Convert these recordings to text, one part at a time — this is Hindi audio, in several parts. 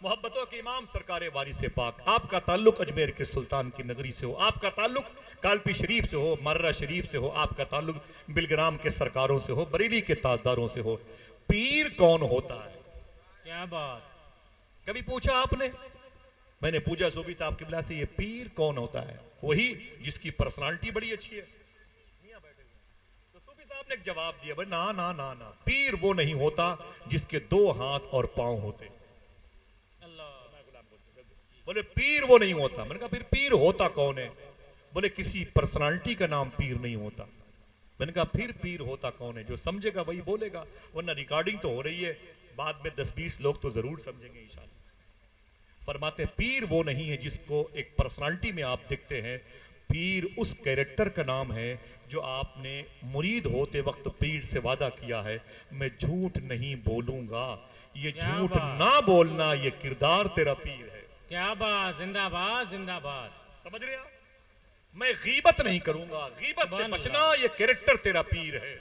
मोहब्बतों के इमाम सरकार वारिस पाक, आपका ताल्लुक अजमेर के सुल्तान की नगरी से हो, आपका ताल्लुक कालपी शरीफ से हो, मर्रा शरीफ से हो, आपका ताल्लुक बिलग्राम के सरकारों से हो, बरेली के ताजदारों से हो। पीर कौन होता है? क्या बात। कभी पूछा आपने? मैंने पूछा सूफी साहब किबला से, ये पीर कौन होता है? वही जिसकी पर्सनालिटी बड़ी अच्छी है। तो सूफी साहब ने एक जवाब दिया, भाई ना ना ना ना, पीर वो नहीं होता जिसके 2 हाथ और पांव होते। बोले पीर वो नहीं होता। मैंने कहा फिर पीर होता कौन है? बोले किसी पर्सनालिटी का नाम पीर नहीं होता। मैंने कहा फिर पीर होता कौन है? जो समझेगा वही बोलेगा, वरना रिकॉर्डिंग तो हो रही है, बाद में 10-20 लोग तो जरूर समझेंगे इंशाल्लाह। फरमाते पीर वो नहीं है जिसको एक पर्सनालिटी में आप देखते हैं। पीर उस कैरेक्टर का नाम है जो आपने मुरीद होते वक्त पीर से वादा किया है, मैं झूठ नहीं बोलूंगा। ये झूठ ना बोलना, ये किरदार तेरा पीर है। क्या बात, जिंदाबाद जिंदाबाद। समझ रहे आप? मैं गीबत नहीं करूंगा, गीबत से बचना, ये कैरेक्टर तेरा पीर है।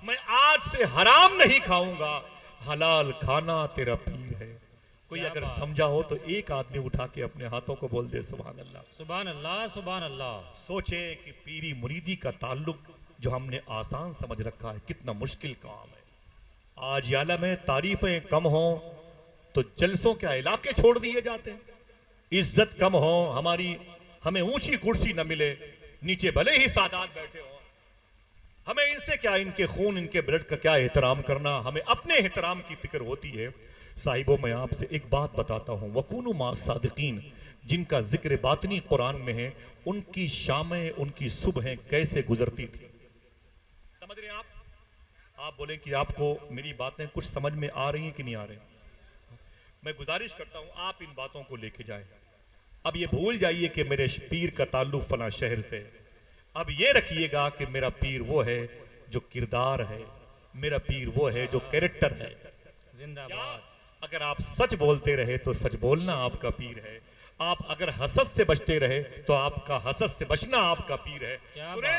मैं आज से हराम नहीं खाऊंगा, हलाल खाना तेरा पीर है। कोई अगर समझा हो तो एक आदमी उठा के अपने हाथों को बोल दे सुभान अल्लाह, सुभान अल्लाह, सुभान अल्लाह। सोचे कि पीरी मुरीदी का ताल्लुक जो हमने आसान समझ रखा है, कितना मुश्किल काम है। आज याला में तारीफें कम हो तो जलसों के इलाके छोड़ दिए जाते हैं। इज्जत कम हो हमारी, हमें ऊंची कुर्सी न मिले, नीचे भले ही सादात बैठे हो, हमें इनसे क्या, इनके खून इनके ब्लड का क्या एहतराम करना, हमें अपने एहतराम की फिक्र होती है। साहिबों, मैं आपसे एक बात बताता हूं, वकूनु मा सादिकीन, जिनका जिक्र बातनी कुरान में है, उनकी शामें उनकी सुबहें कैसे गुजरती थी। समझ रहे हैं आप बोले कि आपको मेरी बातें कुछ समझ में आ रही हैं कि नहीं आ रही? मैं गुजारिश करता हूं आप इन बातों को लेके जाएं। अब ये भूल जाइए कि मेरे पीर का ताल्लुक फला शहर से। अब ये रखिएगा कि मेरा पीर वो है जो किरदार है, मेरा पीर वो है जो कैरेक्टर है। जिंदाबाद। अगर आप सच बोलते रहे तो सच बोलना आपका पीर है। आप अगर हसद से बचते रहे तो आपका हसद से बचना आपका पीर है। सुने,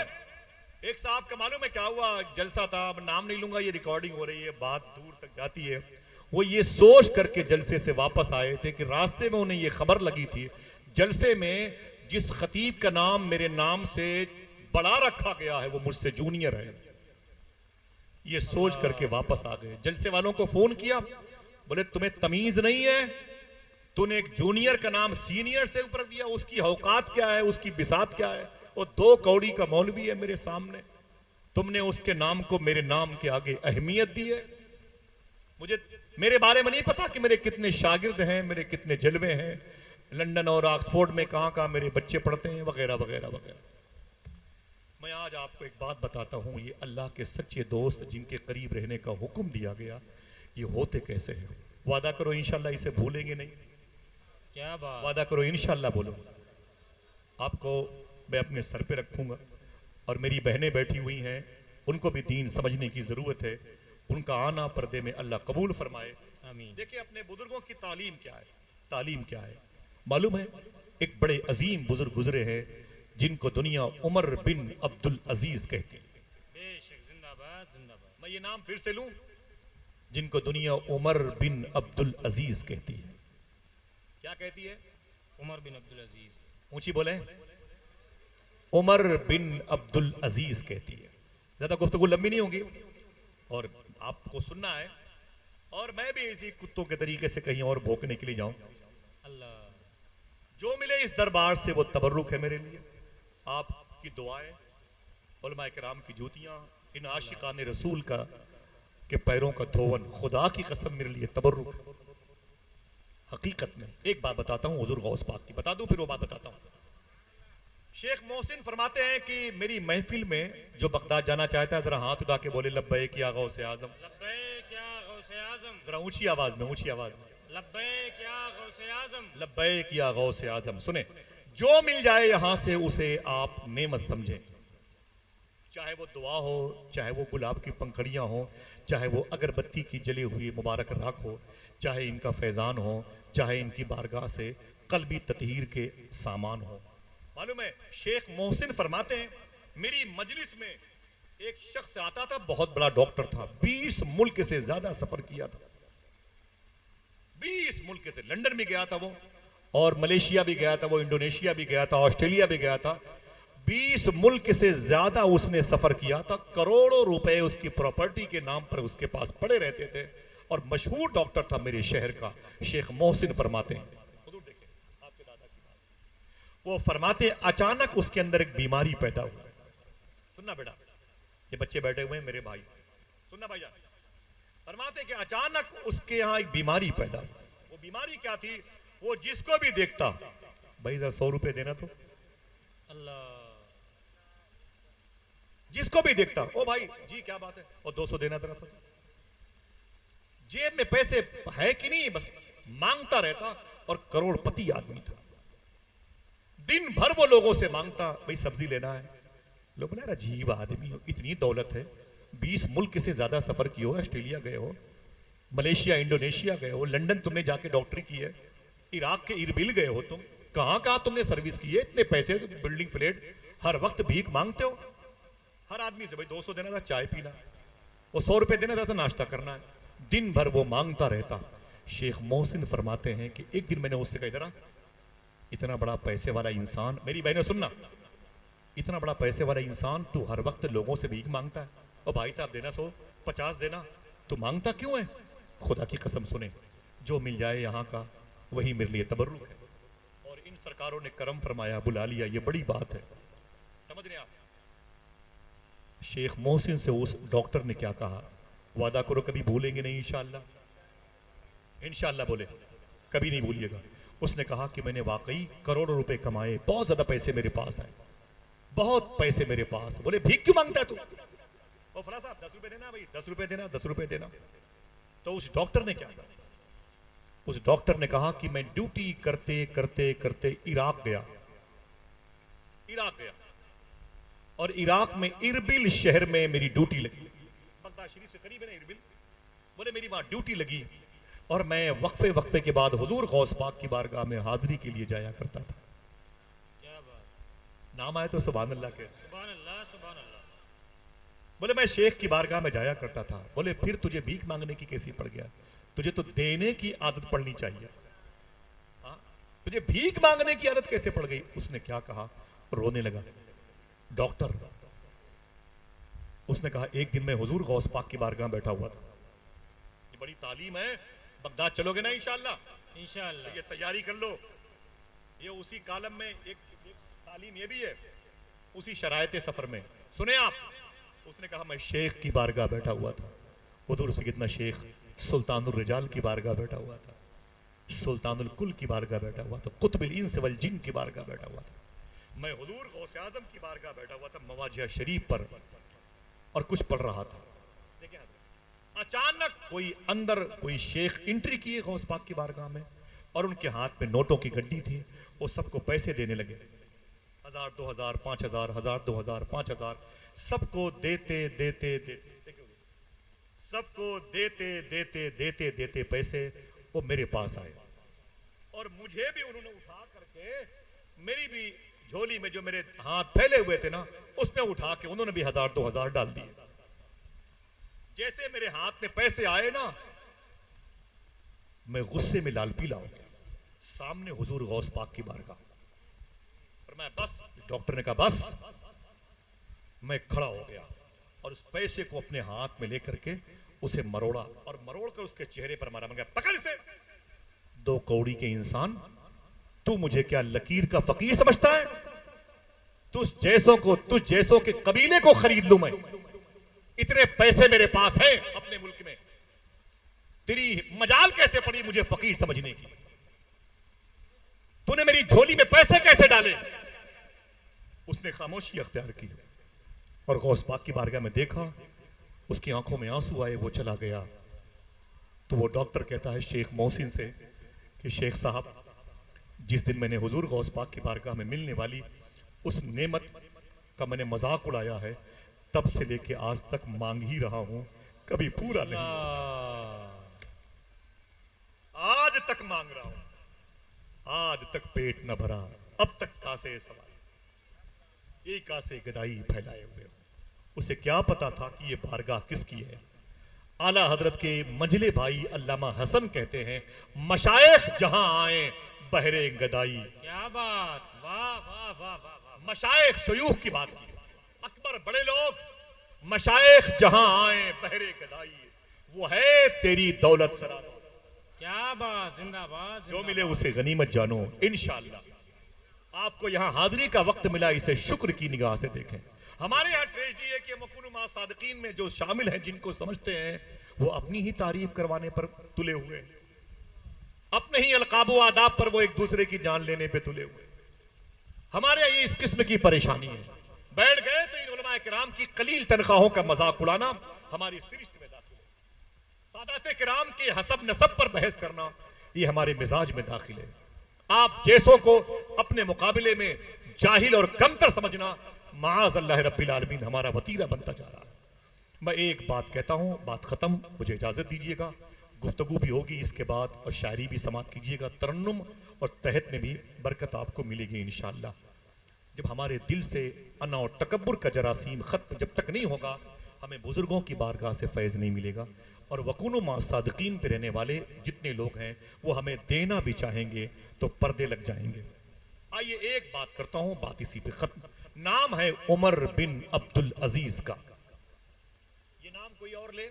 एक साहब का मालूम है क्या हुआ? जलसा था, अब नाम नहीं लूंगा, ये रिकॉर्डिंग हो रही है, बात दूर तक जाती है। वो ये सोच करके जलसे से वापस आए थे कि रास्ते में उन्हें ये खबर लगी थी, जलसे में जिस खतीब का नाम मेरे नाम से बड़ा रखा गया है वो मुझसे जूनियर है। ये सोच करके वापस आ गए। जलसे वालों को फोन किया, बोले तुम्हें तमीज नहीं है, तूने एक जूनियर का नाम सीनियर से ऊपर दिया, उसकी औकात क्या है, उसकी बिसात क्या है? वो 2 कौड़ी का मौलवी है मेरे सामने, तुमने उसके नाम को मेरे नाम के आगे अहमियत दी है। मुझे मेरे बारे में नहीं पता कि मेरे कितने शागिर्द हैं, मेरे कितने जलवे हैं, लंदन और ऑक्सफोर्ड में कहां मेरे बच्चे पढ़ते हैं, वगैरह वगैरह वगैरह। मैं आज आपको एक बात बताता हूं, ये अल्लाह के सच्चे दोस्त जिनके करीब रहने का हुक्म दिया गया, ये होते कैसे हैं। वादा करो इंशाल्लाह इसे भूलेंगे नहीं। क्या बात। वादा करो इंशाल्लाह। बोलो, आपको मैं अपने सर पे रखूंगा, और मेरी बहनें बैठी हुई हैं, उनको भी दीन समझने की जरूरत है, उनका आना पर्दे में अल्लाह कबूल फरमाए। आमीन। देखिए अपने बुजुर्गों की तालीम क्या है, तालीम क्या है मालूम है? एक बड़े अजीम बुजुर्ग गुजरे हैं जिनको दुनिया उमर बिन अब्दुल अजीज कहती है। बेशक, जिंदाबाद जिंदाबाद। मैं ये नाम फिर से लूं, जिनको दुनिया उमर बिन अब्दुल अजीज कहती है। क्या कहती है? उमर बिन अब्दुल अजीज। ऊंची बोले, उमर बिन अब्दुल अजीज कहती है। ज्यादा गुफ्तगू लंबी नहीं होगी और आपको सुनना है, और मैं भी इसी कुत्तों के तरीके से कहीं और भौंकने के लिए जाऊं। अल्लाह, जो मिले इस दरबार से वो तबर्रुक है मेरे लिए। आपकी दुआएं, उलमा किराम की जूतियां, इन आशिकान रसूल का के पैरों का धोवन, खुदा की कसम मेरे लिए तबर्रुक है। हकीकत में एक बात बताता हूं, हुजूर गौस पाक की बता दूं, फिर वो बात बताता हूं। शेख मोहसिन फरमाते हैं कि मेरी महफिल में जो बगदाद जाना चाहता है, जरा हाथ उठा के बोले लब्बैक या गौसे आजम। लब्बैक या गौसे आजम। जरा ऊंची आवाज में, ऊंची आवाज में, लब्बैक या गौसे आजम। लब्बैक या गौसे आजम। सुने, जो मिल जाए यहां से उसे आप नेमत समझें, चाहे वो दुआ हो, चाहे वो गुलाब की पंखड़ियां हो, चाहे वो अगरबत्ती की जली हुई मुबारक राख हो, चाहे इनका फैजान हो, चाहे इनकी बारगाह से कल्बी ततहीर के सामान हो। मालूम है, शेख मोहसिन फरमाते हैं, मेरी मजलिस में एक शख्स आता था, बहुत बड़ा डॉक्टर था, 20 मुल्क से ज्यादा सफर किया था, 20 मुल्क से, लंदन भी गया था वो, और मलेशिया भी गया था वो, इंडोनेशिया भी गया था, ऑस्ट्रेलिया भी गया था। 20 मुल्क से ज्यादा उसने सफर किया था। करोड़ों रुपए उसकी प्रॉपर्टी के नाम पर उसके पास पड़े रहते थे। और मशहूर डॉक्टर था मेरे शहर का, शेख मोहसिन फरमाते हैं, हुजूर देखें आपके दादा की बात, वो फरमाते हैं अचानक उसके अंदर एक बीमारी पैदा हुई। सुनना बेटा, ये बच्चे बैठे हुए हैं मेरे भाई, सुनना भाईजान। फरमाते कि अचानक उसके यहां एक बीमारी पैदा हुई। वो बीमारी क्या थी? वो जिसको भी देखता, भाई जरा 100 रुपए देना, तो अल्लाह, जिसको भी देखता, ओ भाई जी क्या बात है, और 200 देना जरा सा। जेब में पैसे है कि नहीं, बस मांगता रहता। और करोड़पति आदमी था, दिन भर वो लोगों से मांगता, भाई सब्जी लेना है। लोग बोले अजीब आदमी हो, इतनी दौलत है, 20 मुल्क से ज्यादा सफर किए हो, ऑस्ट्रेलिया गए हो, मलेशिया इंडोनेशिया गए हो, लंदन तुमने जाके डॉक्टरी की है, इराक के इरबिल गए हो, तुम कहां कहां तुमने सर्विस की है, इतने पैसे, बिल्डिंग फ्लैट, हर वक्त भीख मांगते हो हर आदमी से। भाई 200 देना था चाय पीना, वो 100 रुपए देना था नाश्ता करना है। दिन भर वो मांगता रहता। शेख मोहसिन फरमाते हैं कि एक दिन मैंने उससे कहा, इधर आ, इतना बड़ा पैसे वाला इंसान, मेरी बहनें सुनना, इतना बड़ा पैसे वाला इंसान तू हर वक्त लोगों से भीख मांगता है, और भाई साहब देना 100 50 देना, तू मांगता क्यों है? खुदा की कसम सुने, जो मिल जाए यहाँ का वही मेरे लिए तबर्रुक है। और इन सरकारों ने करम फरमाया, बुला लिया, ये बड़ी बात है, समझ रहे आप। शेख मोहसिन से उस डॉक्टर ने क्या कहा, वादा करो कभी भूलेंगे नहीं इंशाअल्लाह, इंशाअल्लाह बोले कभी नहीं भूलिएगा। उसने कहा कि मैंने वाकई करोड़ों रुपए कमाए, बहुत ज्यादा पैसे मेरे पास हैं, बहुत पैसे मेरे पास। बोले भीख क्यों मांगता है तू? ओ फला साहब 10 रुपए देना, भाई 10 रुपए देना, 10 रुपए देना। तो उस डॉक्टर ने क्या कहा? उस डॉक्टर ने कहा कि मैं ड्यूटी करते करते करते इराक गया, इराक गया, और इराक में इरबिल शहर में मेरी ड्यूटी लगी। बगदाद शरीफ से करीब है ना इरबिल। बोले मेरी वहां ड्यूटी लगी, और मैं वक्फे वक्फे के बाद हुजूर गौस पाक की बारगाह में हाजिरी के लिए जाया करता था। क्या बात, नाम आए तो सुभान अल्लाह के। सुभान अल्लाह, सुभान अल्लाह। बोले मैं शेख की बारगाह में जाया करता था। बोले फिर तुझे भीख मांगने की कैसी पड़ गया? तुझे तो देने की आदत पड़नी चाहिए, हाँ? तुझे भीख मांगने की आदत कैसे पड़ गई? उसने क्या कहा, रोने लगा डॉक्टर। उसने कहा एक दिन मैं हुजूर गौस पाक की बारगाह बैठा हुआ था, ये बड़ी तालीम है, बगदाद चलोगे ना इंशाअल्लाह? इंशाअल्लाह। ये तैयारी कर लो, ये उसी कालम में एक तालीम ये भी है, उसी शरायत सफर में। सुने आप, उसने कहा मैं शेख की बारगाह बैठा हुआ था, उधर से कितना शेख सुल्तानुर रिजाल की बारगाह बैठा हुआ था, सुल्तानुल कुल की बारगाह बैठा हुआ था, कुतुबुल इंस वल जिन की बारगाह बैठा हुआ था। मैं हुजूर गौसे आजम की बारगाह बैठा हुआ था मवाजिया शरीफ पर, और कुछ पढ़ रहा था। अचानक कोई अंदर कोई शेख एंट्री किए गौस पाक की बारगाह में, और उनके हाथ में नोटों की गड्डी थी। वो सबको पैसे देने लगे, 1000 2000 5000 1000 2000 5000, सबको देते देते देते, सबको देते देते देते देते पैसे वो मेरे पास आए, और मुझे भी उन्होंने उठा करके मेरी भी झोली में जो मेरे हाथ फैले हुए थे ना, उसमें उठा के उन्होंने भी 1000 2000 डाल दिए। जैसे मेरे हाथ में पैसे आए ना, मैं गुस्से में लाल पीला हो गया। सामने हुजूर गौस पाक की बारगाह, और मैं बस, डॉक्टर ने कहा बस। मैं खड़ा हो गया और उस पैसे को अपने हाथ में लेकर के उसे मरोड़ा, और मरोड़ कर उसके चेहरे पर मारा। मैं पकड़ से, 2 कौड़ी के इंसान, तू मुझे क्या लकीर का फकीर समझता है? तुझ जैसों को, तुझ जैसों के कबीले को खरीद लूं मैं, इतने पैसे मेरे पास हैं अपने मुल्क में, तेरी मजाल कैसे पड़ी मुझे फकीर समझने की? तूने मेरी झोली में पैसे कैसे डाले? उसने खामोशी अख्तियार की, और गौस पाक की बारगाह में देखा, उसकी आंखों में आंसू आए, वो चला गया। तो वो डॉक्टर कहता है शेख मोहसिन से कि शेख साहब, जिस दिन मैंने हुजूर गौस पाक की बारगाह में मिलने वाली उस नेमत का मैंने मजाक उड़ाया है, तब से लेके आज तक मांग ही रहा हूं, कभी पूरा नहीं, आज तक मांग रहा हूं, आज तक पेट न भरा, अब तक कासे सवाल, एक कासे गदाई फैलाए हुए हो। उसे क्या पता था कि ये बारगाह किसकी है? आला हजरत के मंझले भाई अल्लामा हसन कहते हैं, मशाइख जहां आए बहरे गदाई। क्या बात, वाह वाह वाह वाह वाह। मशाइख शयूख की बात की, अकबर बड़े लोग, मशाइख जहां आए बहरे गदाई, वो है तेरी दौलत सरा। क्या बात, जिंदाबाद जो मिले उसे गनीमत जानो। इंशाअल्लाह आपको यहां हाजिरी का वक्त मिला, इसे शुक्र की निगाह से देखें। हमारे यहाँ ट्रेजेडी है कि मकुन मा सादिकीन में जो शामिल हैं, जिनको समझते हैं, वो अपनी ही तारीफ करवाने पर तुले हुए, अपने ही अलकाबो आदाब पर वो एक दूसरे की जान लेने पे तुले हुए। हमारे यहाँ ये इस किस्म की परेशानी है। बैठ गए तो इन उलमा किराम की कलील तनख्वाहों का मजाक उड़ाना हमारी सिरिश्त में दाखिल है। सादात किराम के हसब नसब पर बहस करना ये हमारे मिजाज में दाखिल है। आप जैसों को अपने मुकाबले में जाहिल और कमतर समझना माज़ अल्लाह रब्बिल आलमीन हमारा वतीरा बनता जा रहा है। मैं एक बात कहता हूं, बात खत्म, मुझे इजाजत दीजिएगा। गुफ्तगू भी होगी इसके बाद और शायरी भी समाप्त कीजिएगा। तरन्नुम और तहत में भी बरकत आपको मिलेगी इंशाअल्लाह। जब हमारे दिल से अना और तकब्बुर का जरासीम खत्म जब तक नहीं होगा, हमें बुजुर्गों की बारगाह से फैज़ नहीं मिलेगा। और वकुन मा सादिकीन पे रहने वाले जितने लोग हैं वो हमें देना भी चाहेंगे तो पर्दे लग जाएंगे। आइए एक बात करता हूं, बात इसी पे खत्म। नाम है उमर बिन अब्दुल अजीज का। ये नाम कोई और ले,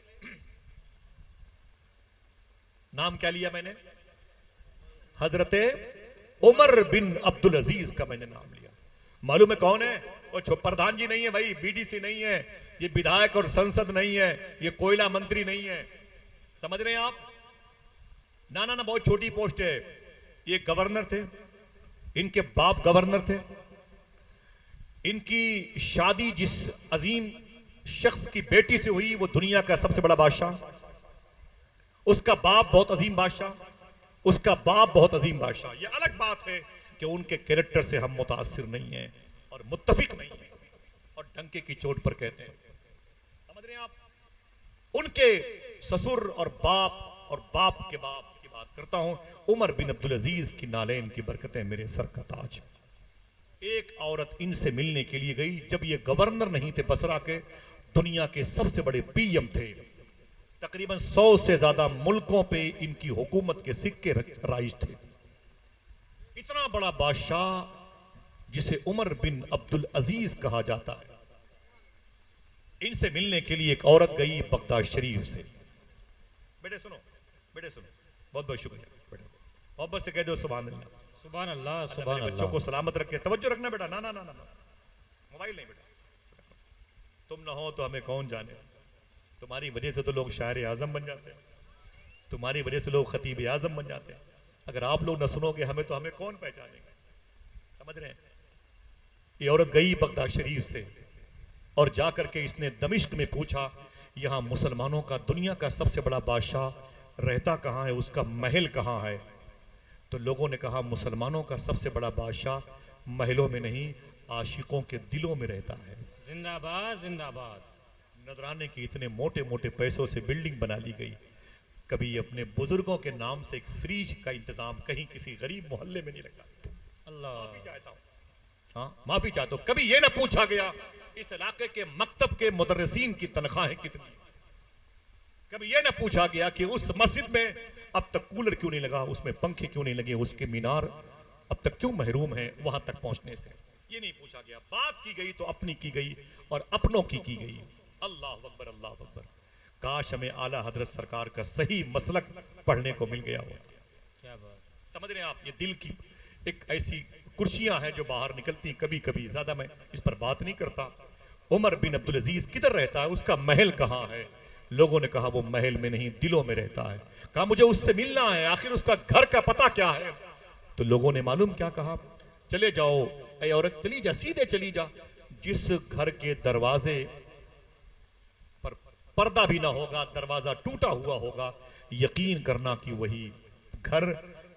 नाम क्या लिया मैंने? हजरते उमर बिन अब्दुल अजीज का मैंने नाम लिया। मालूम है कौन है? वो प्रधान जी नहीं है भाई, बीडीसी नहीं है, ये विधायक और संसद नहीं है, ये कोयला मंत्री नहीं है, समझ रहे हैं आप? ना ना ना, बहुत छोटी पोस्ट है। ये गवर्नर थे, इनके बाप गवर्नर थे। इनकी शादी जिस अजीम शख्स की बेटी से हुई वो दुनिया का सबसे बड़ा बादशाह, उसका बाप बहुत अजीम बादशाह, उसका बाप बहुत अजीम बादशाह। ये अलग बात है कि उनके कैरेक्टर से हम मुतासिर नहीं हैं और मुत्तफिक नहीं हैं और डंके की चोट पर कहते हैं, समझ रहे हैं आप? उनके ससुर और बाप के बाप की बात करता हूं। उमर बिन अब्दुल अजीज की नालैन की बरकतें मेरे सर का ताज। एक औरत इनसे मिलने के लिए गई जब ये गवर्नर नहीं थे बसरा के, दुनिया के सबसे बड़े पीएम थे। तकरीबन 100 से ज्यादा मुल्कों पे इनकी हुकूमत के सिक्के राइज थे। इतना बड़ा बादशाह जिसे उमर बिन अब्दुल अजीज कहा जाता है, इनसे मिलने के लिए एक औरत गई बगदाद शरीफ से। बेटे सुनो, बेटे सुनो, बहुत बहुत शुक्रिया बेटे, मोहब्बत से कह दो सुभान अल्लाह। सुभान अल्लाह, अल्लाह सुभान मेरे बच्चों को अल्लाह। सलामत रखे। तवज्जो रखना बेटा, ना ना ना ना, मोबाइल नहीं बेटा, तुम ना हो तो हमें कौन जाने। तुम्हारी वजह से तो लोग शायर आजम बन जाते हैं, तुम्हारी वजह से लोग खतीब आजम बन जाते हैं। अगर आप लोग न सुनोगे हमें तो हमें कौन पहचानेगा, समझ रहे हैं? ये औरत गई बगदाद शरीफ से और जाकर के इसने दमिश्क में पूछा, यहाँ मुसलमानों का दुनिया का सबसे बड़ा बादशाह रहता कहाँ है, उसका महल कहाँ है? तो लोगों ने कहा मुसलमानों का सबसे बड़ा बादशाह महलों में नहीं, आशिकों के दिलों में रहता है। जिंदाबाद जिंदाबाद। नजराने की इतने मोटे मोटे पैसों से बिल्डिंग बना ली गई। कभी अपने बुजुर्गों के नाम से एक फ्रिज का इंतजाम कहीं किसी गरीब मोहल्ले में नहीं लगा। अल्लाह, माफी चाहता हूं, हाँ माफी चाहता हूं। कभी यह ना पूछा गया इस इलाके के मकतब के मुदर्रिसीन की तनख्वाहें कितनी। कभी यह ना पूछा गया कि उस मस्जिद में अब तक कूलर क्यों नहीं लगा, उसमें पंखे क्यों नहीं लगे, उसके मीनार अब तक क्यों महरूम है वहां तक पहुंचने से। ये नहीं पूछा गया। बात की गई तो अपनी की गई और अपनों की गई। अल्लाह अकबर, अल्लाह अकबर। काश हमें आला हजरत सरकार का सही मसलक पढ़ने को मिल गया होता। क्या बात। समझ रहे हैं आप? ये दिल की एक ऐसी कुर्सियां हैं जो बाहर निकलती कभी कभी, ज्यादा मैं इस पर बात नहीं करता। उमर बिन अब्दुल अजीज किधर रहता है, उसका महल कहाँ है? लोगों ने कहा वो महल में नहीं दिलों में रहता है। कहा मुझे उससे मिलना है, आखिर उसका घर का पता क्या है? तो लोगों ने मालूम क्या कहा, चले जाओ ऐ औरत, चली जा, सीधे चली जा, जिस घर के दरवाजे पर पर्दा भी ना होगा, दरवाजा टूटा हुआ होगा, यकीन करना कि वही घर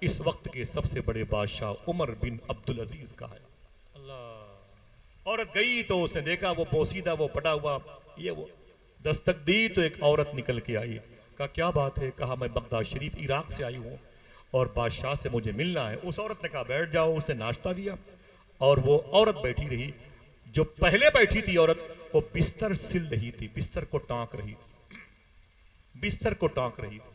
इस वक्त के सबसे बड़े बादशाह उमर बिन अब्दुल अजीज का है। अल्लाह। औरत गई तो उसने देखा वो पोसीदा, वो पटा हुआ, ये वो दस्तक दी तो एक औरत निकल के आई। कहा क्या बात है? कहा मैं बगदाद शरीफ इराक से आई हूँ और बादशाह से मुझे मिलना है। उस औरत ने कहा बैठ जाओ। उसने नाश्ता दिया और वो औरत बैठी रही। जो पहले बैठी थी औरत, वो बिस्तर सिल रही थी, बिस्तर को टांक रही थी। बिस्तर को टांक रही थी।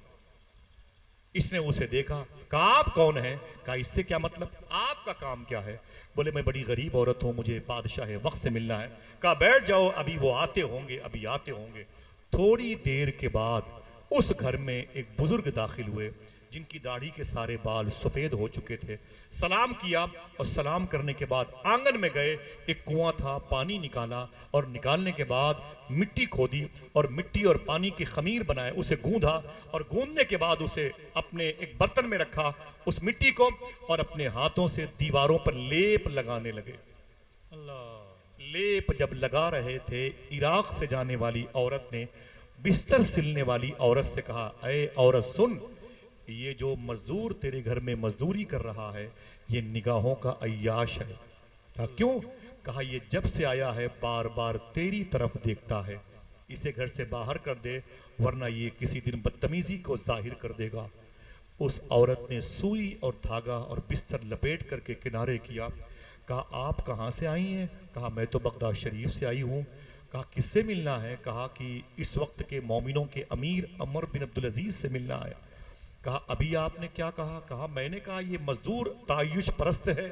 इसने उसे देखा, कहा आप कौन हैं? कहा इससे क्या मतलब, आपका काम क्या है? बोले मैं बड़ी गरीब औरत हूं, मुझे बादशाह वक्त से मिलना है। कहा बैठ जाओ, अभी वो आते होंगे, अभी आते होंगे। थोड़ी देर के बाद उस घर में एक बुजुर्ग दाखिल हुए जिनकी दाढ़ी के सारे बाल सफेद हो चुके थे। सलाम किया और सलाम करने के बाद आंगन में गए, एक कुआं था, पानी निकाला और निकालने के बाद मिट्टी खोदी और मिट्टी और पानी की खमीर बनाए, उसे गूंधा और गूंधने के बाद उसे अपने एक बर्तन में रखा, उस मिट्टी को, और अपने हाथों से दीवारों पर लेप लगाने लगे। अल्लाह। लेप जब लगा रहे थे, इराक से जाने वाली औरत ने बिस्तर सिलने वाली औरत से कहा, अरे औरत सुन, ये जो मजदूर तेरे घर में मजदूरी कर रहा है ये निगाहों का अय्याश है। कहा क्यों? कहा ये जब से आया है बार बार तेरी तरफ देखता है, इसे घर से बाहर कर दे वरना ये किसी दिन बदतमीजी को जाहिर कर देगा। उस औरत ने सुई और धागा और बिस्तर लपेट करके किनारे किया। कहा आप कहाँ से आई हैं? कहा मैं तो बगदाद शरीफ से आई हूँ। कहा किससे मिलना है? कहा कि इस वक्त के मोमिनों के अमीर उमर बिन अब्दुल अजीज से मिलना है। कहा अभी आपने क्या कहा? कहा मैंने कहा ये मजदूर तायुश परस्त है,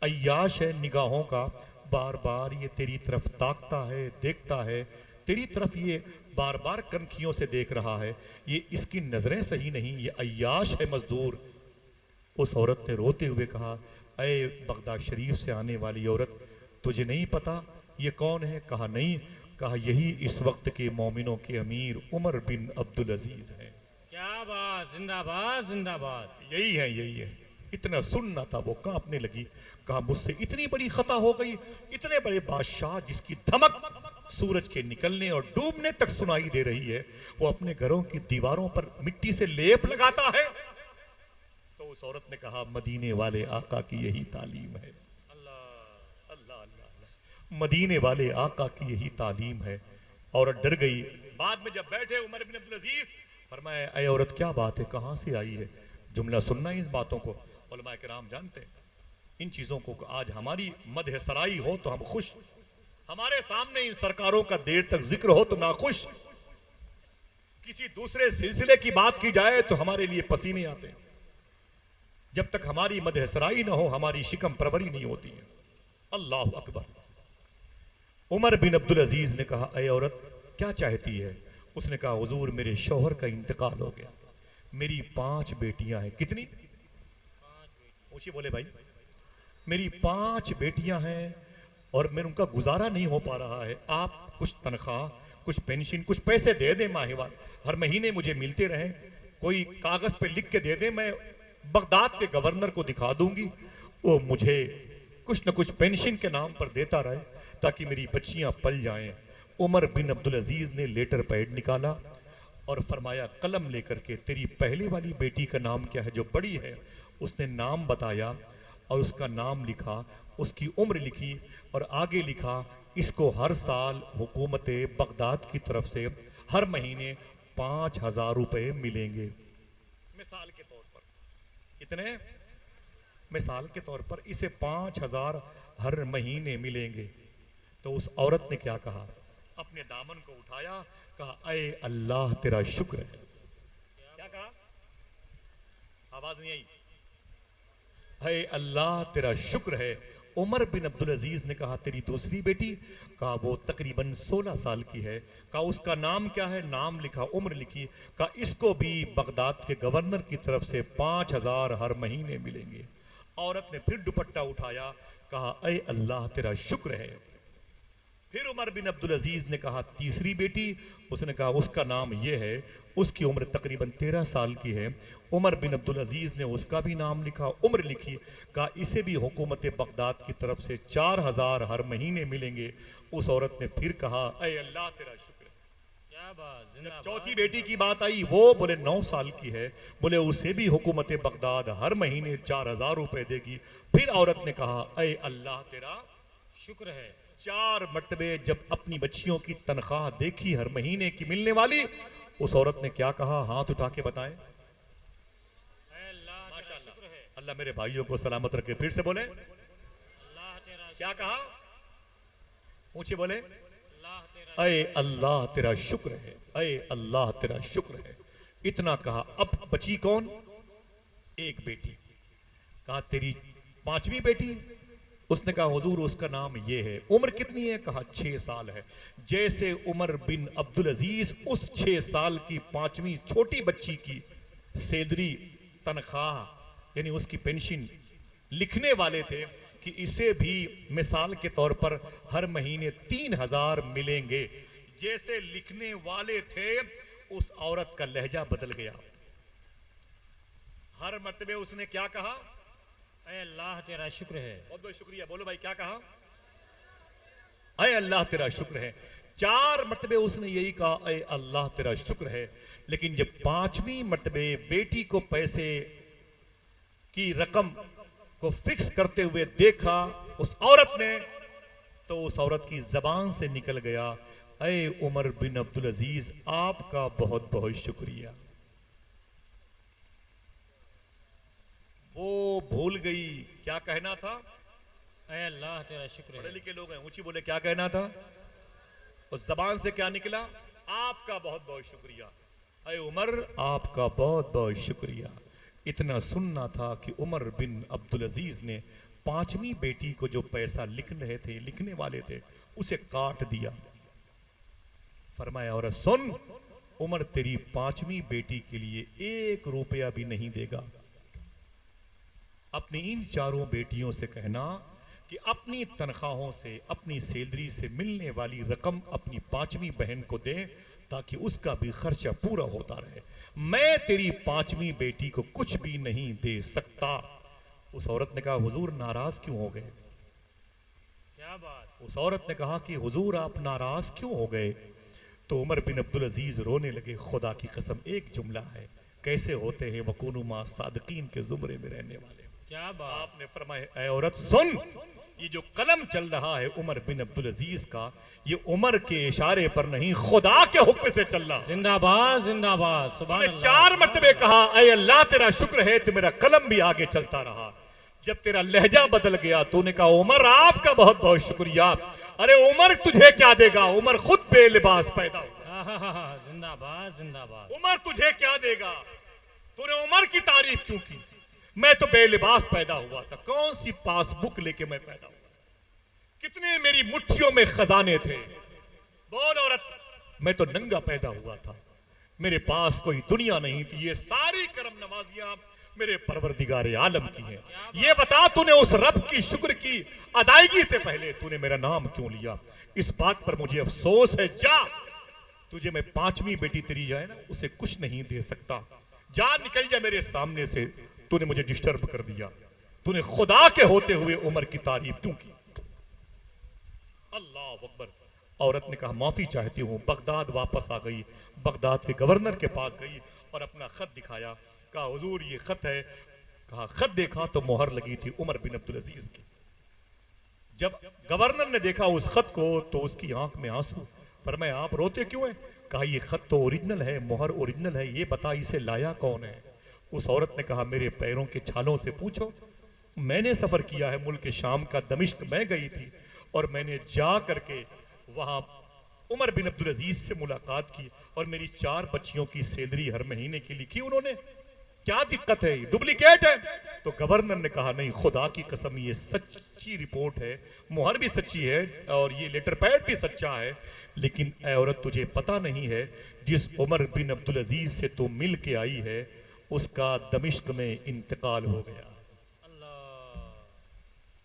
अय्याश है निगाहों का, बार बार ये तेरी तरफ ताकता है, देखता है, तेरी तरफ ये बार बार कनखियों से देख रहा है, ये इसकी नजरें सही नहीं, ये अय्याश है मजदूर। उस औरत ने रोते हुए कहा, अय बगदाद शरीफ से आने वाली औरत, तुझे नहीं पता ये कौन है? कहा नहीं। कहा यही इस वक्त के मोमिनों के अमीर उमर बिन अब्दुल अजीज है। क्या बात, जिंदाबाद जिंदाबाद। यही है, यही है। इतना सुनना था, वो कांपने लगी। कहा मुझसे इतनी बड़ी खता हो गई, इतने बड़े बादशाह जिसकी धमक सूरज के निकलने और डूबने तक सुनाई दे रही है, वो अपने घरों की दीवारों पर मिट्टी से लेप लगाता है। तो उस औरत ने कहा मदीने वाले आका की यही तालीम है। अल्लाह अल्लाह अल्लाह, मदीने वाले आका की यही तालीम है। औरत डर गई। बाद में जब बैठे उमर बिन अब्दुल अजीज, फरमाया अय औरत क्या बात है, कहां से आई है? जुमला सुनना इस बातों को, उलमा किराम जानते हैं इन चीजों को। आज हमारी मदह सराई हो तो हम खुश, हमारे सामने इन सरकारों का देर तक जिक्र हो तो नाखुश, किसी दूसरे सिलसिले की बात की जाए तो हमारे लिए पसीने आते हैं। जब तक हमारी मदह सराई ना हो हमारी शिकम परवरी नहीं होती है। अल्लाह अकबर। उमर बिन अब्दुल अजीज ने कहा अय औरत क्या चाहती है? उसने कहा हुजूर मेरे शौहर का इंतकाल हो गया, मेरी 5 बेटियां हैं। कितनी? ऊंची बोले भाई। मेरी 5 बेटियां हैं और मेरे उनका गुजारा नहीं हो पा रहा है। आप कुछ तनख्वाह, कुछ पेंशन, कुछ पैसे दे दें माहिवार, हर महीने मुझे मिलते रहें, कोई कागज पे लिख के दे दें, मैं बगदाद के गवर्नर को दिखा दूंगी, वो मुझे कुछ न कुछ पेंशन के नाम पर देता रहे ताकि मेरी बच्चियां पल जाएं। उमर बिन अब्दुल अजीज ने लेटर पैड निकाला और फरमाया कलम लेकर के तेरी पहले वाली बेटी का नाम क्या है जो बड़ी है? उसने नाम बताया और उसका नाम लिखा, उसकी उम्र लिखी और आगे लिखा इसको हर साल हुकूमत बगदाद की तरफ से हर महीने 5,000 रुपए मिलेंगे। मिसाल के तौर पर, इतने मिसाल के तौर पर इसे 5,000 हर महीने मिलेंगे। तो उस औरत ने क्या कहा? अपने दामन को उठाया, कहा अय अल्लाह तेरा शुक्र है। क्या कहा? आवाज नहीं आई। अय अल्लाह तेरा शुक्र है। उमर बिन अब्दुल अजीज ने कहा तेरी दूसरी बेटी? कहा वो तकरीबन 16 साल की है। कहा उसका नाम क्या है? नाम लिखा, उम्र लिखी। कहा इसको भी बगदाद के गवर्नर की तरफ से 5,000 हर महीने मिलेंगे। औरत ने फिर दुपट्टा उठाया, कहा अय अल्लाह तेरा शुक्र है। फिर उमर बिन अब्दुल अजीज ने कहा तीसरी बेटी? उसने कहा उसका नाम यह है, उसकी उम्र तकरीबन 13 साल की है। उमर बिन अब्दुल अजीज ने उसका भी नाम लिखा, उम्र लिखी। कहा इसे भी हुकूमत बगदाद की तरफ से 4,000 हर महीने मिलेंगे। उस औरत ने फिर कहा अय अल्लाह तेरा शुक्र। क्या बात, जब चौथी बेटी की बात आई, वो बोले 9 साल की है, बोले उसे भी हुकूमत बगदाद हर महीने 4,000 रुपए देगी। फिर औरत ने कहा अय अल्लाह तेरा शुक्र है। 4 मरतबे जब अपनी बच्चियों की तनख्वाह देखी हर महीने की मिलने वाली, उस औरत ने क्या कहा? हाथ उठा के बताएं। माशाअल्लाह, अल्लाह मेरे भाइयों को सलामत रखे। फिर से बोले अल्लाह तेरा क्या कहा? ऊंचे बोले अय अल्लाह तेरा शुक्र है, अय अल्लाह तेरा शुक्र है। इतना कहा। अब बची कौन? एक बेटी। कहा तेरी पांचवी बेटी? उसने कहा हुजूर उसका नाम ये है। उम्र कितनी है? कहा 6 साल है। जैसे उमर बिन अब्दुल अजीज उस 6 साल की पांचवी छोटी बच्ची की सैलरी, तनख्वाह यानी उसकी पेंशन लिखने वाले थे कि इसे भी मिसाल के तौर पर हर महीने 3000 मिलेंगे, जैसे लिखने वाले थे उस औरत का लहजा बदल गया। हर मर्तबे उसने क्या कहा? अय अल्लाह तेरा शुक्र है। बहुत बहुत शुक्रिया। बोलो भाई क्या कहा? अय अल्लाह तेरा शुक्र है। 4 मर्तबे उसने यही कहा, अय अल्लाह तेरा शुक्र है। लेकिन जब 5वीं मर्तबे बेटी को पैसे की रकम को फिक्स करते हुए देखा उस औरत ने, तो उस औरत की जबान से निकल गया, अय उमर बिन अब्दुल अजीज आपका बहुत बहुत शुक्रिया। वो भूल गई क्या कहना था। अय अल्लाह तेरा शुक्र पढ़े है। लिखे लोग हैं, ऊंची बोले क्या कहना था। उस जबान से क्या निकला? आपका बहुत बहुत शुक्रिया। अय उमर आपका बहुत बहुत शुक्रिया। इतना सुनना था कि उमर बिन अब्दुल अजीज ने 5वीं बेटी को जो पैसा लिख रहे थे, लिखने वाले थे, उसे काट दिया। फरमाया औरत सुन, उमर तेरी 5वीं बेटी के लिए 1 रुपया भी नहीं देगा। अपनी इन 4 बेटियों से कहना कि अपनी तनख्वाहों से, अपनी सैलरी से मिलने वाली रकम अपनी 5वीं बहन को दे, ताकि उसका भी खर्चा पूरा होता रहे। मैं तेरी 5वीं बेटी को कुछ भी नहीं दे सकता। उस औरत ने कहा हुजूर नाराज क्यों हो गए? क्या बात। उस औरत ने कहा कि हुजूर आप नाराज क्यों हो गए? तो उमर बिन अब्दुल अजीज रोने लगे। खुदा की कसम एक जुमला है, कैसे होते हैं वकूनु मा सादिकीन के जुमरे में रहने वाले। क्या बात। आपने फरमाया ऐ औरत सुन, ये जो कलम चल रहा है उमर बिन अब्दुल अजीज का, ये उमर के इशारे पर नहीं खुदा के हुक्म से चल रहा है। जिंदाबाद जिंदाबाद। सुभान तूने अल्लाह। 4 मर्तबे कहा ऐ अल्लाह तेरा शुक्र है, तो मेरा कलम भी आगे चलता रहा। जब तेरा लहजा बदल गया तूने कहा उमर आपका बहुत बहुत शुक्रिया। अरे उमर तुझे क्या देगा? उमर खुद बेलिबास पैदा हुआ। जिंदाबाद जिंदाबाद। उमर तुझे क्या देगा? तूने उमर की तारीफ क्यों की? मैं तो बेलिबास पैदा हुआ था। कौन सी पासबुक लेके मैं पैदा हुआ? कितने मेरी मुट्ठियों में खजाने थे। बोल औरत, मैं तो नंगा पैदा हुआ था, मेरे पास कोई दुनिया नहीं थी। ये सारी करम नवाजियां मेरे परवरदिगार आलम की हैं। ये बता तूने उस रब की शुक्र की अदायगी से पहले तूने मेरा नाम क्यों लिया? इस बात पर मुझे अफसोस है। जा, तुझे मैं 5वीं बेटी तेरी जाए ना, उसे कुछ नहीं दे सकता। जा निकल जा मेरे सामने से। तूने मुझे डिस्टर्ब कर दिया। तूने खुदा के होते हुए उमर की तारीफ क्यों की? अल्लाह अकबर। औरत ने कहा माफी चाहती हूं। बगदाद वापस आ गई, बगदाद के गवर्नर के पास गई और अपना खत दिखाया। कहा हुजूर ये खत है। कहा खत देखा तो मोहर लगी थी उमर बिन अब्दुल अजीज की। जब गवर्नर ने देखा उस खत को तो उसकी आंख में आंसू। फरमाया आप रोते क्यों हैं? कहा ये खत तो ओरिजिनल है, मोहर ओरिजिनल है, ये बता इसे लाया कौन है? उस औरत ने कहा मेरे पैरों के छालों से पूछो। मैंने सफर किया है मुल्क शाम का, दमिश्क में गई थी और मैंने जा करके वहां उमर बिन अब्दुल अजीज से मुलाकात की और मेरी 4 बच्चियों की सैलरी हर महीने की लिखी उन्होंने। क्या दिक्कत है? डुप्लीकेट है? तो गवर्नर ने कहा नहीं, खुदा की कसम ये सच्ची रिपोर्ट है, मोहर भी सच्ची है और ये लेटर पैड भी सच्चा है। लेकिन ऐ औरत तुझे पता नहीं है, जिस उमर बिन अब्दुल अजीज से तू मिल के आई है उसका दमिश्क में इंतकाल हो गया।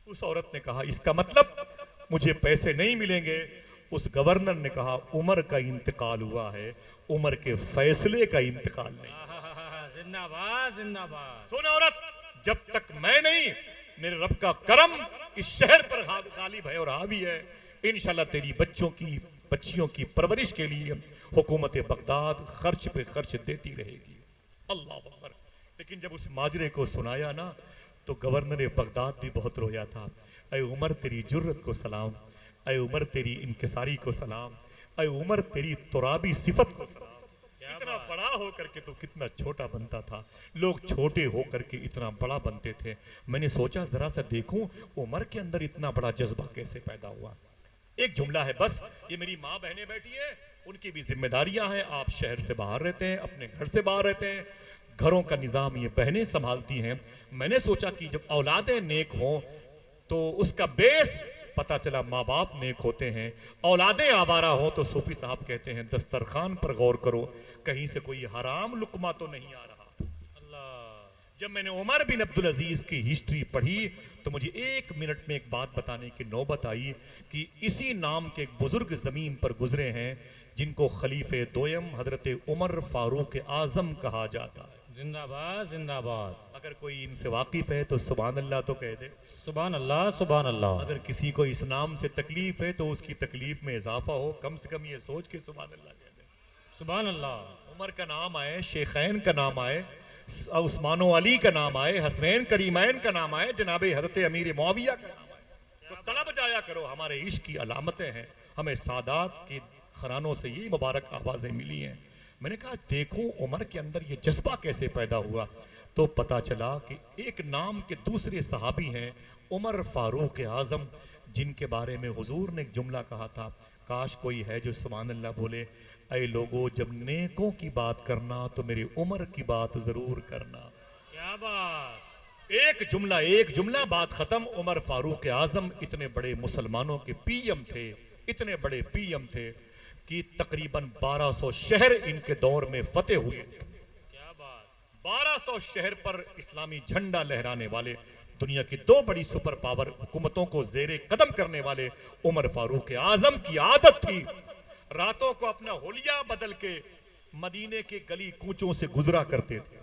उस औरत ने कहा इसका मतलब मुझे पैसे नहीं मिलेंगे। उस गवर्नर ने कहा उमर का इंतकाल हुआ है, उमर के फैसले का इंतकाल नहीं। जिंदाबाद जिंदाबाद। सुन औरत, जब तक मैं नहीं, मेरे रब का करम इस शहर पर गालिब है और हावी है। इंशाल्लाह तेरी बच्चियों की परवरिश के लिए हुकूमत बगदाद खर्च पे खर्च देती रहेगी। अल्लाह अकबर। लेकिन जब उस माजरे को सुनाया ना, तो गवर्नर बगदाद भी बहुत रोया था। ऐ उमर तेरी जुर्रत को सलाम, ऐ उमर तेरी इनकिसारी को सलाम, ऐ उमर तेरी तुराबी सिफत को सलाम। इतना बड़ा होकर के तो कितना छोटा बनता था, लोग छोटे होकर के इतना बड़ा बनते थे। मैंने सोचा जरा सा देखूं उमर के अंदर इतना बड़ा जज्बा कैसे पैदा हुआ। एक जुमला है बस। ये मेरी माँ बहनें बैठी हैं, उनकी भी जिम्मेदारियां हैं। आप शहर से बाहर रहते हैं, अपने घर से बाहर रहते हैं, घरों का निजाम ये बहनें संभालती हैं। मैंने सोचा कि जब औलादें नेक हों तो उसका बेस पता चला माँ बाप नेक होते हैं। औलादें आवारा हो तो सूफी साहब कहते हैं दस्तरखान पर गौर करो, कहीं से कोई हराम लुकमा तो नहीं आ रहा। अल्लाह। जब मैंने उमर बिन अब्दुल अजीज की हिस्ट्री पढ़ी तो मुझे 1 मिनट में एक बात बताने की नौबत आई कि इसी नाम के एक बुजुर्ग जमीन पर गुजरे हैं जिनको खलीफे दोयम हजरत उमर फारूक आजम कहा जाता है। जिंदाबाद जिंदाबाद। अगर कोई इनसे वाकिफ है तो सुभान अल्लाह तो कह दे। सुभान अल्लाह सुभान अल्लाह। अगर किसी को इस नाम से तकलीफ है तो उसकी तकलीफ में इजाफा हो, कम से कम ये सोच के सुभान अल्लाह कह दे। सुभान अल्लाह। उमर का नाम आए, शेखैन का नाम आए, उस्मानो अली का नाम आए, हसनैन करीमैन का नाम आए, जनाबे हजरत अमीर मुआविया का नाम आए तो तलब जाया करो। हमारे इश्क की अलामतें हैं, हमें सादात के खरानों से ये मुबारक आवाज़ें मिली हैं। मैंने कहा देखूं उमर के अंदर ये जज्बा कैसे पैदा हुआ, तो पता चला कि एक नाम के दूसरे सहाबी हैं उमर फारूक आजम, जिनके बारे में हुजूर ने एक जुमला कहा था, काश कोई है जो सुभान अल्लाह बोले, ऐ लोगो जब नेकों की बात करना तो मेरी उम्र की बात जरूर करना। क्या बात। एक जुमला बात खत्म। उमर फारूक आजम इतने बड़े मुसलमानों के पीएम थे, इतने बड़े पीएम थे कि तकरीबन 1200 शहर इनके दौर में फतेह हुए थे। क्या बात। 1200 शहर पर इस्लामी झंडा लहराने वाले, दुनिया की 2 बड़ी सुपर पावर हुकूमतों को जेरे कदम करने वाले उमर फारूक आजम की आदत थी रातों को अपना होलिया बदल के मदीने के गली कूचों से गुजरा करते थे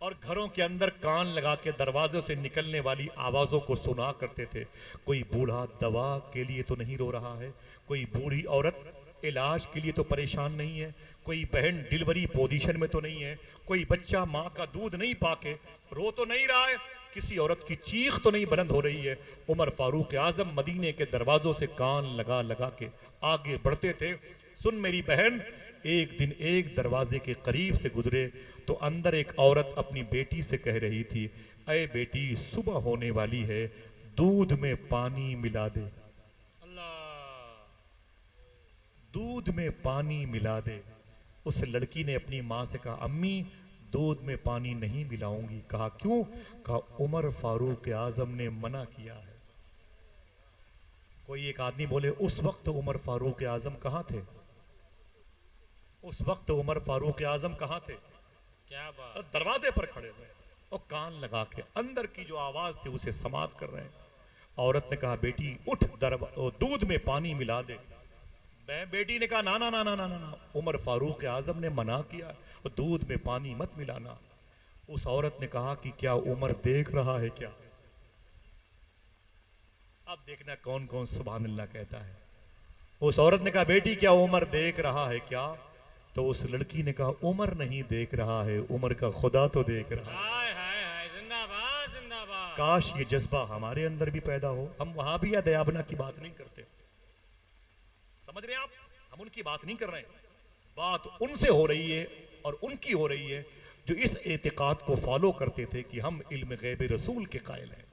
और घरों के अंदर कान लगा के दरवाजों से निकलने वाली आवाजों को सुना करते थे। कोई बूढ़ा दवा के लिए तो नहीं रो रहा है, कोई बूढ़ी औरत इलाज के लिए तो परेशान नहीं है, कोई बहन डिलीवरी पोजीशन में तो नहीं है, कोई बच्चा माँ का दूध नहीं पाके रो तो नहीं रहा है, किसी औरत की चीख तो नहीं बुलंद हो रही है। उमर फारूक आजम मदीने के दरवाजों से कान लगा लगा के आगे बढ़ते थे। सुन मेरी बहन, एक दिन एक दरवाजे के करीब से गुजरे तो अंदर एक औरत अपनी बेटी से कह रही थी, अरे बेटी सुबह होने वाली है, दूध में पानी मिला दे, दूध में पानी मिला दे। उस लड़की ने अपनी माँ से कहा, अम्मी दूध में पानी नहीं मिलाऊंगी। कहा क्यों? कहा उमर फारूक आजम ने मना किया है। कोई एक आदमी बोले उस वक्त उमर फारूक आजम कहाँ थे? उस वक्त उमर फारूक आजम कहाँ थे? क्या बात। दरवाजे पर खड़े हुए और कान लगा के अंदर की जो आवाज थी उसे समाप्त कर रहे हैं। औरत ने कहा बेटी उठ, दूध में पानी मिला दे। बेटी ने कहा ना ना ना ना ना ना, उमर फारूक आजम ने मना किया, दूध में पानी मत मिलाना। उस औरत ने कहा कि क्या उमर देख रहा है क्या? अब देखना कौन कौन सुभान अल्लाह कहता है। उस औरत ने कहा बेटी क्या उमर देख रहा है क्या? तो उस लड़की ने कहा उमर नहीं देख रहा है, उमर का खुदा तो देख रहा है। हाय हाय हाय, जिंदाबाद जिंदाबाद। काश ये जज्बा हमारे अंदर भी पैदा हो। हम वहां भी या दयाबना की बात नहीं करते, समझ रहे हैं आप? हम उनकी बात नहीं कर रहे हैं, बात उनसे हो रही है और उनकी हो रही है जो इस एतिकाद को फॉलो करते थे कि हम इल्म गैब रसूल के कायल हैं।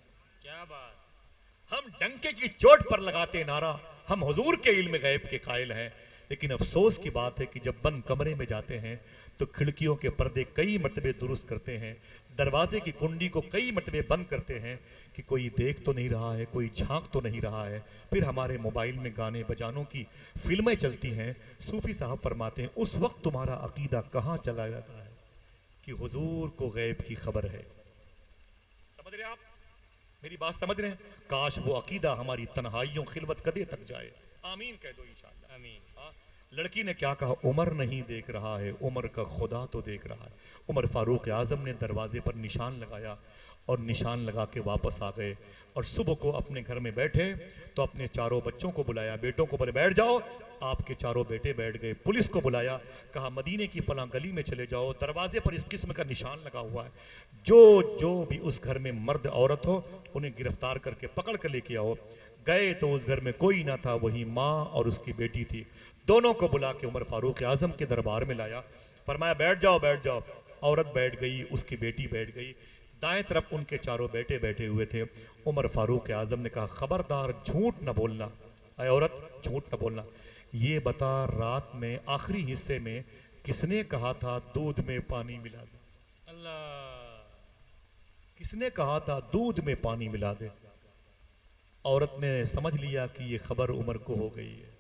क्या बात। हम डंके की चोट पर लगाते नारा हम हुजूर के इल्म गैब के कायल हैं। लेकिन अफसोस की बात है कि जब बंद कमरे में जाते हैं तो खिड़कियों के पर्दे कई मरतबे दुरुस्त करते हैं, दरवाजे की कुंडी को कई मरतबे बंद करते हैं कि कोई देख तो नहीं रहा है, कोई झांक तो नहीं रहा है। फिर हमारे मोबाइल में गाने बजानों की फिल्में चलती हैं। सूफी साहब फरमाते हैं उस वक्त तुम्हारा अकीदा कहाँ चला जाता है कि हुजूर को गैब की खबर है। समझ रहे आप? मेरी बात समझ रहे हैं? काश वो अकीदा हमारी तन्हाइयों खिलवत कदे तक जाए। आमीन कह दो इंशाअल्लाह। आमीन। लड़की ने क्या कहा? उमर नहीं देख रहा है, उमर का खुदा तो देख रहा है। उमर फारूक आजम ने दरवाजे पर निशान लगाया और निशान लगा के वापस आ गए और सुबह को अपने घर में बैठे तो अपने चारों बच्चों को बुलाया, बेटों को बोले बैठ जाओ। आपके चारों बेटे बैठ गए। पुलिस को बुलाया, कहा मदीने की फलां गली में चले जाओ, दरवाजे पर इस किस्म का निशान लगा हुआ है, जो भी उस घर में मर्द औरत हो उन्हें गिरफ्तार करके पकड़ कर लेके आओ। गए तो उस घर में कोई ना था, वही माँ और उसकी बेटी थी। दोनों को बुला के उमर फारूक आजम के दरबार में लाया, फरमाया बैठ जाओ बैठ जाओ। औरत बैठ गई, उसकी बेटी बैठ गई, दाएं तरफ उनके चारों बेटे बैठे हुए थे। उमर फारूक आजम ने कहा खबरदार झूठ न बोलना, अय औरत झूठ न बोलना, ये बता रात में आखिरी हिस्से में किसने कहा था दूध में पानी मिला दे? अल्लाह। किसने कहा था दूध में पानी मिला दे? औरत ने समझ लिया कि ये खबर उमर को हो गई है।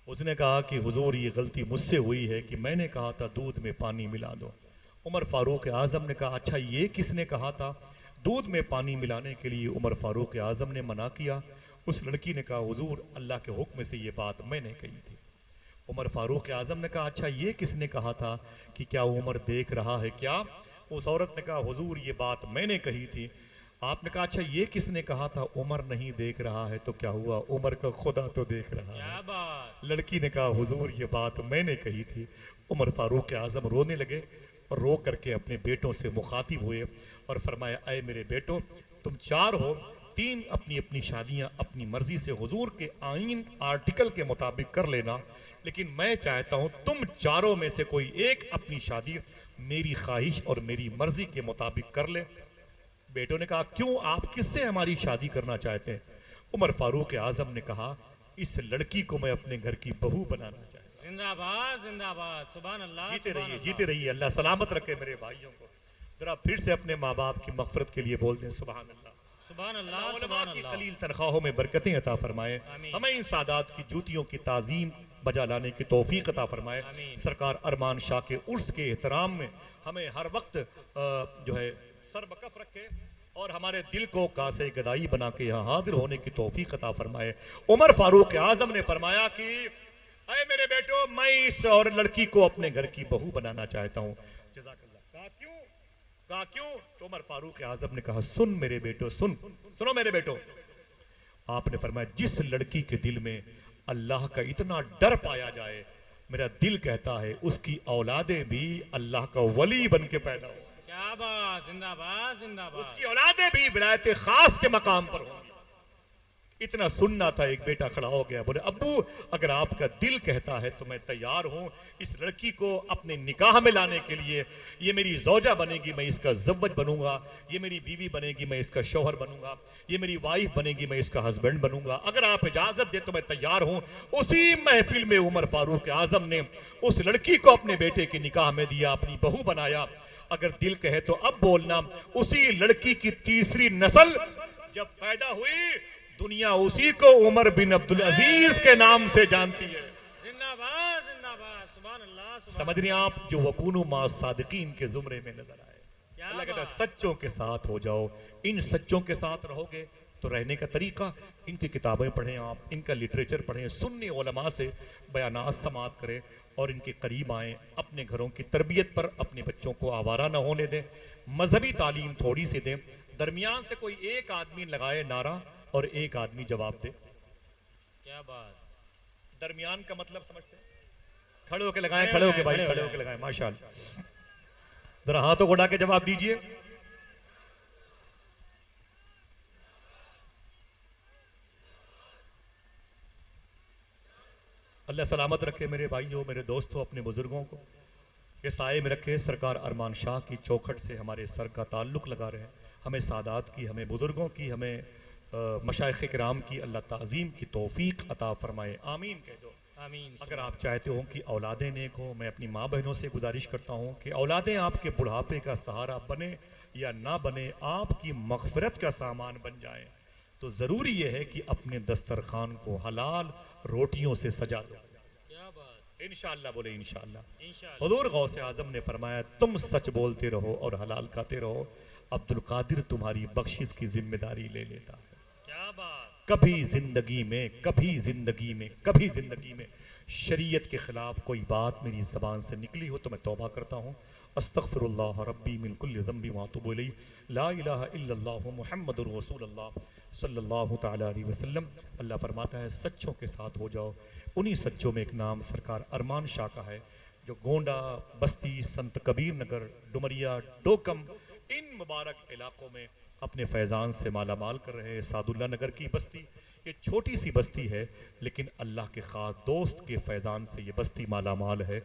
उसने कहा कि हुजूर ये गलती मुझसे हुई है कि मैंने कहा था दूध में पानी मिला दो। उमर फारूक आजम ने कहा अच्छा ये किसने कहा था? दूध में पानी मिलाने के लिए उमर फारूक आजम ने मना किया। उस लड़की ने कहा हुजूर अल्लाह के हुक्म से ये बात मैंने कही थी। उमर फारूक आजम ने कहा अच्छा ये किसने कहा था कि क्या उमर देख रहा है क्या? उस औरत ने कहा हुजूर ये बात मैंने कही थी। आपने कहा अच्छा ये किसने कहा था? उमर नहीं देख रहा है तो क्या हुआ, उमर का खुदा तो देख रहा है। क्या बात। लड़की ने कहा हुजूर ये बात मैंने कही थी। उमर फारूक आजम रोने लगे और रो करके अपने बेटों से मुखातिब हुए और फरमाया अय मेरे बेटो, तुम चार हो, तीन अपनी अपनी शादियां अपनी मर्जी से हुजूर के आईन आर्टिकल के मुताबिक कर लेना, लेकिन मैं चाहता हूं तुम चारों में से कोई एक अपनी शादी मेरी ख्वाहिश और मेरी मर्जी के मुताबिक कर ले। बेटों ने कहा क्यों, आप किससे हमारी शादी करना चाहते हैं? उमर फारूक आजम ने कहा इस लड़की को मैं अपने घर की बहू बनाना चाहता हूं। जिंदाबाद जिंदाबाद, सुभान अल्लाह। जीते सुभान रहिए अल्लाह। जीते रहिए, अल्लाह सलामत रखे मेरे भाइयों को। जरा फिर से अपने माँ बाप की मगफरत के लिए बोल दें सुभान अल्लाह। सुभान अल्लाह। अल्लाह उलमा सुभान की अल्लाह। कलील तनख्वाहों में बरकतें अता फरमाए, आमीन। हमें इन सादात की जूतियों की ताजीम बजा लाने की तौफीक अता फरमाए। आमीन। सरकार अरमान शाह के उर्स के एहतराम में हमें हर वक्त जो है सर बकफ रखे और हमारे दिल को कासे गदाई बना के यहाँ हाजिर होने की तौफीक अता फरमाए। उमर फारूक आजम ने फरमाया कि अरे मेरे बेटो, मैं इस और लड़की को अपने घर की बहू बनाना चाहता हूँ। जज़ाकल्लाह। कहा क्यों? कहा क्यों? तो उमर फारूक आजम ने कहा सुन मेरे बेटो, सुनो मेरे बेटो। आपने फरमाया जिस लड़की के दिल में अल्लाह का इतना डर पाया जाए, मेरा दिल कहता है उसकी औलादें भी अल्लाह का वली बन के पैदा हो, क्या बात। जिंदाबाद जिंदाबाद। उसकी औलादें भी विलायत खास के मकाम पर होंगी। इतना सुनना था, एक बेटा खड़ा हो गया, बोले अब्बू अगर आपका दिल कहता है तो मैं तैयार हूं इस लड़की को अपने निकाह में लाने के लिए। ये मेरी जौजा बनेगी, मैं इसका ज़व्वज बनूंगा। ये मेरी बीवी बनेगी, मैं इसका शौहर बनूंगा। ये मेरी वाइफ बनेगी, मैं इसका हस्बैंड बनूंगा। अगर आप इजाजत दे तो मैं तैयार हूं। उसी महफिल में उमर फारूक आजम ने उस लड़की को अपने बेटे के निकाह में दिया, अपनी बहू बनाया। अगर दिल कहे तो अब बोलना, उसी लड़की की तीसरी नस्ल जब पैदा हुई, दुनिया उसी को उमर बिन अब्दुल अजीज के नाम से जानती है। जिंदाबाद जिंदाबाद, सुभान अल्लाह। सुभान समझ रहे हैं आप? जो वकूनु मा सादिकीन के जुमरे में नजर आए। क्या अल्लाह कहता है बात। सच्चों के साथ हो जाओ। इन सच्चों के साथ रहोगे तो रहने का तरीका, इनकी किताबें पढ़ें, आप इनका लिटरेचर पढ़ें, सुन्नी उलमा से बयानात समात करें और इनके करीब आएँ। अपने घरों की तरबियत पर अपने बच्चों को आवारा न होने दें। मजहबी तालीम थोड़ी सी दें। दरमियान से कोई एक आदमी लगाए नारा और एक आदमी जवाब दे। क्या बात। दरमियान का मतलब समझते हैं? खड़े होके लगाएं, खड़े होके भाई, खड़े होके लगाएं। माशाअल्लाह। जरा हाथों को उठा के जवाब दीजिए। अल्लाह सलामत रखे मेरे भाइयों, मेरे दोस्तों, अपने बुजुर्गों को ये साए में रखे। सरकार अरमान शाह की चौखट से हमारे सर का ताल्लुक लगा रहे। हमें सादात की, हमें बुजुर्गों की, हमें मशाइख किराम की अल्लाह ताज़ीम की तौफीक अता फरमाए। आमीन कह दो। आमीन। अगर आप चाहते हो कि औलादें नेक हो, मैं अपनी माँ बहनों से गुजारिश करता हूँ कि औलादें आपके बुढ़ापे का सहारा बने या ना बने, आपकी मग़फ़िरत का सामान बन जाए, तो ज़रूरी यह है कि अपने दस्तरखान को हलाल रोटियों से सजा दो। क्या बात। इंशाअल्लाह बोले इंशाअल्लाह। इंशाअल्लाह। हुज़ूर गौसे आज़म ने फरमाया तुम सच बोलते रहो और हलाल खाते रहो, अब्दुल कादिर तुम्हारी बख्शिश की जिम्मेदारी ले लेता है। क्या बात। कभी जिंदगी में, कभी जिंदगी में, कभी जिंदगी में शरीयत के खिलाफ कोई बात मेरी ज़बान से निकली हो तो मैं तौबा करता हूँ। अस्तग़फ़िरुल्लाह रब्बी मिन कुल्लि ज़ंबि व अतूबु इलैहि, ला इलाहा इल्लल्लाहु मुहम्मदुर रसूलुल्लाह सल्लल्लाहु तआला अलैहि वसल्लम। अल्लाह फरमाता है सच्चों के साथ हो जाओ। उन्हीं सच्चों में एक नाम सरकार अरमान शाह का है, जो गोंडा, बस्ती, संत कबीर नगर, डुमरिया, डोकम, इन मुबारक इलाकों में अपने फैज़ान से माला माल कर रहे हैं। सादुल्ला नगर की बस्ती ये छोटी सी बस्ती है, लेकिन अल्लाह के ख़ास दोस्त के फैज़ान से ये बस्ती माला माल है।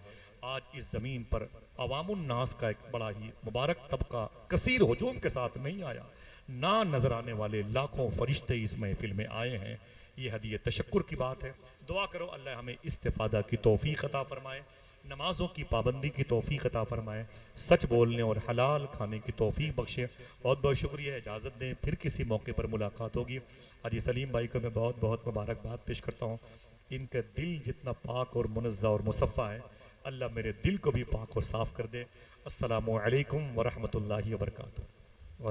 आज इस ज़मीन पर अवामुन नास का एक बड़ा ही मुबारक तबका कसीर हुजूम के साथ नहीं आया, ना नजर आने वाले लाखों फरिश्ते इस महफिल में आए हैं। ये हदीय तशक्कुर की बात है। दुआ करो अल्लाह हमें इस्तिफादा की तौफीक अता फरमाए, नमाजों की पाबंदी की तौफीक अता फरमाए, सच बोलने और हलाल खाने की तौफीक बख्शे। बहुत बहुत शुक्रिया, इजाज़त दें, फिर किसी मौके पर मुलाकात होगी। हाजी सलीम भाई को मैं बहुत बहुत मुबारकबाद पेश करता हूँ। इनका दिल जितना पाक और मुनज़्ज़ा और मुसफ़्फ़ा है, अल्लाह मेरे दिल को भी पाक और साफ़ कर दे। अस्सलामु अलैकुम व रहमतुल्लाहि व बरकातुहू।